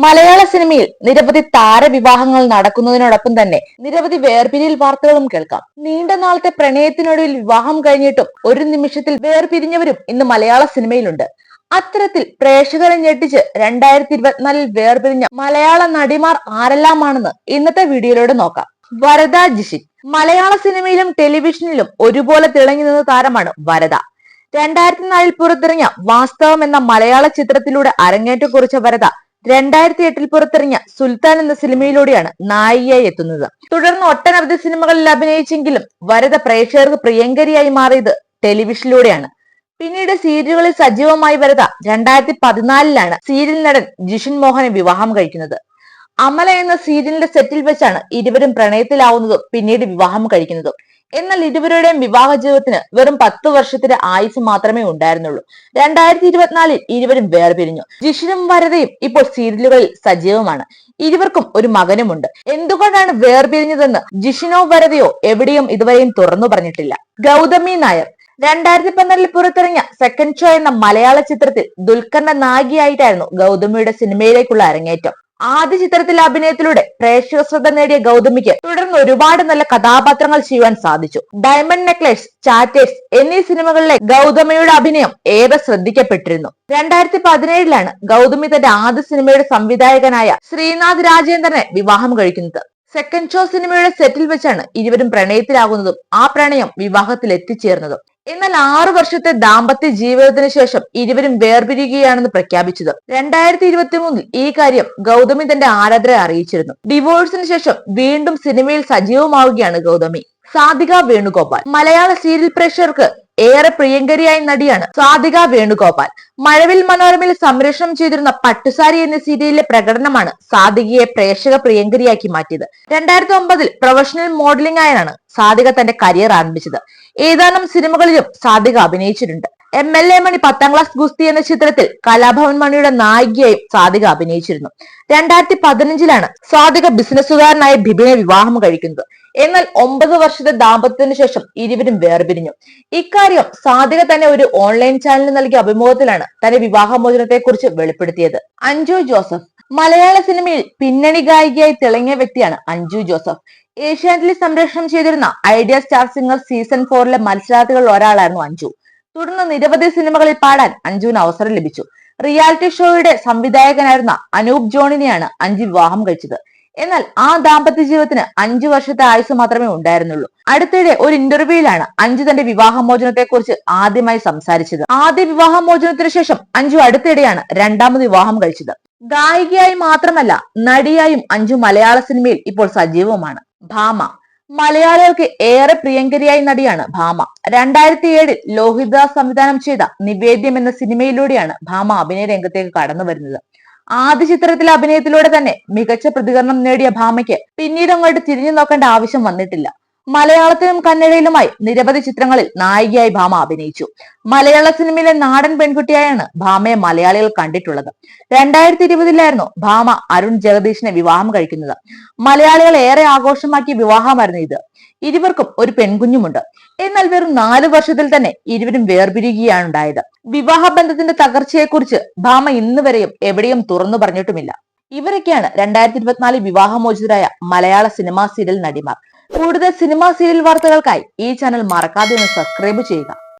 മലയാള സിനിമയിൽ നിരവധി താരവിവാഹങ്ങൾ നടക്കുന്നതിനോടൊപ്പം തന്നെ നിരവധി വേർപിരിയൽ വാർത്തകളും കേൾക്കാം. നീണ്ട നാളത്തെ പ്രണയത്തിനൊടുവിൽ വിവാഹം കഴിഞ്ഞിട്ടും ഒരു നിമിഷത്തിൽ വേർപിരിഞ്ഞവരും ഇന്ന് മലയാള സിനിമയിലുണ്ട്. അത്തരത്തിൽ പ്രേക്ഷകരെ ഞെട്ടിച്ച് 2024 വേർപിരിഞ്ഞ മലയാള നടിമാർ ആരെല്ലാമാണെന്ന് ഇന്നത്തെ വീഡിയോയിലൂടെ നോക്കാം. വരദ ജിഷിൻ. മലയാള സിനിമയിലും ടെലിവിഷനിലും ഒരുപോലെ തിളങ്ങി നിന്ന താരമാണ് വരദ. 2004 പുറത്തിറങ്ങിയ വാസ്തവം എന്ന മലയാള ചിത്രത്തിലൂടെ അരങ്ങേറ്റം കുറിച്ച വരദ 2008 പുറത്തിറങ്ങിയ സുൽത്താൻ എന്ന സിനിമയിലൂടെയാണ് നായികയായി എത്തുന്നത്. തുടർന്ന് ഒട്ടനവധി സിനിമകളിൽ അഭിനയിച്ചെങ്കിലും വരദ പ്രേക്ഷകർക്ക് പ്രിയങ്കരിയായി മാറിയത് ടെലിവിഷനിലൂടെയാണ്. പിന്നീട് സീരിയലുകളിൽ സജീവമായി വരദ 2014 സീരിയൽ നടൻ ജിഷിൻ മോഹനെ വിവാഹം കഴിക്കുന്നത്. അമല എന്ന സീരിയലിന്റെ സെറ്റിൽ വെച്ചാണ് ഇരുവരും പ്രണയത്തിലാവുന്നതും പിന്നീട് വിവാഹം കഴിക്കുന്നതും. എന്നാൽ ഇരുവരുടെയും വിവാഹ ജീവിതത്തിന് വെറും 10 വർഷത്തിന്റെ ആയുസ് മാത്രമേ ഉണ്ടായിരുന്നുള്ളൂ. 2024 ഇരുവരും വേർപിരിഞ്ഞു. ജിഷിനും വരദയും ഇപ്പോൾ സീരിയലുകളിൽ സജീവമാണ്. ഇരുവർക്കും ഒരു മകനുമുണ്ട്. എന്തുകൊണ്ടാണ് വേർപിരിഞ്ഞതെന്ന് ജിഷിനോ വരദയോ എവിടെയും ഇതുവരെയും തുറന്നു പറഞ്ഞിട്ടില്ല. ഗൗതമി നായർ. 2012 പുറത്തിറങ്ങിയ സെക്കൻഡ് ഷോ എന്ന മലയാള ചിത്രത്തിൽ ദുൽഖറിന്റെ നായികയായിട്ടായിരുന്നു ഗൗതമിയുടെ സിനിമയിലേക്കുള്ള അരങ്ങേറ്റം. ആദ്യ ചിത്രത്തിലെ അഭിനയത്തിലൂടെ പ്രേക്ഷക ശ്രദ്ധ നേടിയ ഗൗതമിക്ക് തുടർന്ന് ഒരുപാട് നല്ല കഥാപാത്രങ്ങൾ ചെയ്യുവാൻ സാധിച്ചു. ഡയമണ്ട് നെക്ലേസ്, ചാറ്റേഴ്സ് എന്നീ സിനിമകളിലെ ഗൗതമിയുടെ അഭിനയം ഏറെ ശ്രദ്ധിക്കപ്പെട്ടിരുന്നു. 2017 ഗൗതമി തന്റെ ആദ്യ സിനിമയുടെ സംവിധായകനായ ശ്രീനാഥ് രാജേന്ദ്രനെ വിവാഹം കഴിക്കുന്നത്. സെക്കൻഡ് ഷോ സിനിമയുടെ സെറ്റിൽ വെച്ചാണ് ഇരുവരും പ്രണയത്തിലാകുന്നതും ആ പ്രണയം വിവാഹത്തിൽ എത്തിച്ചേർന്നതും. എന്നാൽ 6 വർഷത്തെ ദാമ്പത്യ ജീവിതത്തിന് ശേഷം ഇരുവരും വേർപിരിയുകയാണെന്ന് പ്രഖ്യാപിച്ചത്. 2023 ഈ കാര്യം ഗൗതമി തന്റെ ആരാധകരെ അറിയിച്ചിരുന്നു. ഡിവോഴ്സിന് ശേഷം വീണ്ടും സിനിമയിൽ സജീവമാവുകയാണ് ഗൗതമി. സാധിക വേണുഗോപാൽ. മലയാള സീരിയൽ പ്രേക്ഷകർക്ക് ഏറെ പ്രിയങ്കരിയായ നടിയാണ് സാധിക വേണുഗോപാൽ. മഴവിൽ മനോരമയിൽ സംപ്രേഷണം ചെയ്തിരുന്ന പട്ടുസാരി എന്ന സീരിയലിലെ പ്രകടനമാണ് സാധികയെ പ്രേക്ഷക പ്രിയങ്കരിയാക്കി മാറ്റിയത്. 2009 പ്രൊഫഷണൽ മോഡലിംഗ് ആയാണ് സാധിക തന്റെ കരിയർ ആരംഭിച്ചത്. ഏതാനും സിനിമകളിലും സാധിക അഭിനയിച്ചിട്ടുണ്ട്. MLA മണി 10ാം ക്ലാസ് ഗുസ്തി എന്ന ചിത്രത്തിൽ കലാഭവൻ മണിയുടെ നായികയായും സാധിക അഭിനയിച്ചിരുന്നു. 2015 സാധിക ബിസിനസ്സുകാരനായ ബിബിനെ വിവാഹം കഴിക്കുന്നത്. എന്നാൽ 9 വർഷത്തെ ദാമ്പത്യത്തിന് ശേഷം ഇരുവരും വേർപിരിഞ്ഞു. ഇക്കാര്യം സാധിക തന്നെ ഒരു ഓൺലൈൻ ചാനലിന് നൽകിയ അഭിമുഖത്തിലാണ് തന്റെ വിവാഹമോചനത്തെ കുറിച്ച് വെളിപ്പെടുത്തിയത്. അഞ്ജു ജോസഫ്. മലയാള സിനിമയിൽ പിന്നണി ഗായികയായി തിളങ്ങിയ വ്യക്തിയാണ് അഞ്ജു ജോസഫ്. ഏഷ്യാനെറ്റിൽ സംപ്രേഷണം ചെയ്തിരുന്ന ഐഡിയ സ്റ്റാർ സിംഗർ സീസൺ 4 മത്സരാർത്ഥികളിൽ ഒരാളായിരുന്നു അഞ്ജു. തുടർന്ന് നിരവധി സിനിമകളിൽ പാടാൻ അഞ്ജുവിന് അവസരം ലഭിച്ചു. റിയാലിറ്റി ഷോയുടെ സംവിധായകനായിരുന്ന അനൂപ് ജോണിനെയാണ് അഞ്ജു വിവാഹം കഴിച്ചത്. എന്നാൽ ആ ദാമ്പത്യ ജീവിതത്തിന് 5 വർഷത്തെ ആയുസ് മാത്രമേ ഉണ്ടായിരുന്നുള്ളൂ. അടുത്തിടെ ഒരു ഇന്റർവ്യൂവിലാണ് അഞ്ജു തന്റെ വിവാഹമോചനത്തെ കുറിച്ച് ആദ്യമായി സംസാരിച്ചത്. ആദ്യ വിവാഹമോചനത്തിന് ശേഷം അഞ്ജു അടുത്തിടെയാണ് രണ്ടാമത് വിവാഹം കഴിച്ചത്. ഗായികയായി മാത്രമല്ല നടിയായും അഞ്ജു മലയാള സിനിമയിൽ ഇപ്പോൾ സജീവമാണ്. ഭാമ. മലയാളികൾക്ക് ഏറെ പ്രിയങ്കരിയായ നടിയാണ് ഭാമ. 2007 ലോഹിതദാസ് സംവിധാനം ചെയ്ത നിവേദ്യം എന്ന സിനിമയിലൂടെയാണ് ഭാമ അഭിനയ രംഗത്തേക്ക് കടന്നു വരുന്നത്. ആദ്യ ചിത്രത്തിലെ അഭിനയത്തിലൂടെ തന്നെ മികച്ച പ്രതികരണം നേടിയ ഭാമയ്ക്ക് പിന്നീട് അങ്ങോട്ട് തിരിഞ്ഞു നോക്കേണ്ട ആവശ്യം വന്നിട്ടില്ല. മലയാളത്തിലും കന്നഡയിലുമായി നിരവധി ചിത്രങ്ങളിൽ നായികയായി ഭാമ അഭിനയിച്ചു. മലയാള സിനിമയിലെ നാടൻ പെൺകുട്ടിയായാണ് ഭാമയെ മലയാളികൾ കണ്ടിട്ടുള്ളത്. 2020 ഭാമ അരുൺ ജഗദീഷിനെ വിവാഹം കഴിക്കുന്നത്. മലയാളികൾ ഏറെ ആഘോഷമാക്കിയ വിവാഹമായിരുന്നു ഇത്. ഇരുവർക്കും ഒരു പെൺകുഞ്ഞുമുണ്ട്. എന്നാൽ വെറും 4 വർഷത്തിൽ തന്നെ ഇരുവരും വേർപിരിയുകയാണ് ഉണ്ടായത്. വിവാഹ ബന്ധത്തിന്റെ തകർച്ചയെക്കുറിച്ച് ഭാമ ഇന്ന് വരെയും എവിടെയും തുറന്നു പറഞ്ഞിട്ടുമില്ല. ഇവരൊക്കെയാണ് 2024 വിവാഹമോചിതരായ മലയാള സിനിമാ സീരിയൽ നടിമാർ. കൂടുതൽ സിനിമാ സീരിയൽ വാർത്തകൾക്കായി ഈ ചാനൽ മറക്കാതെ ഒന്ന് സബ്സ്ക്രൈബ് ചെയ്യുക.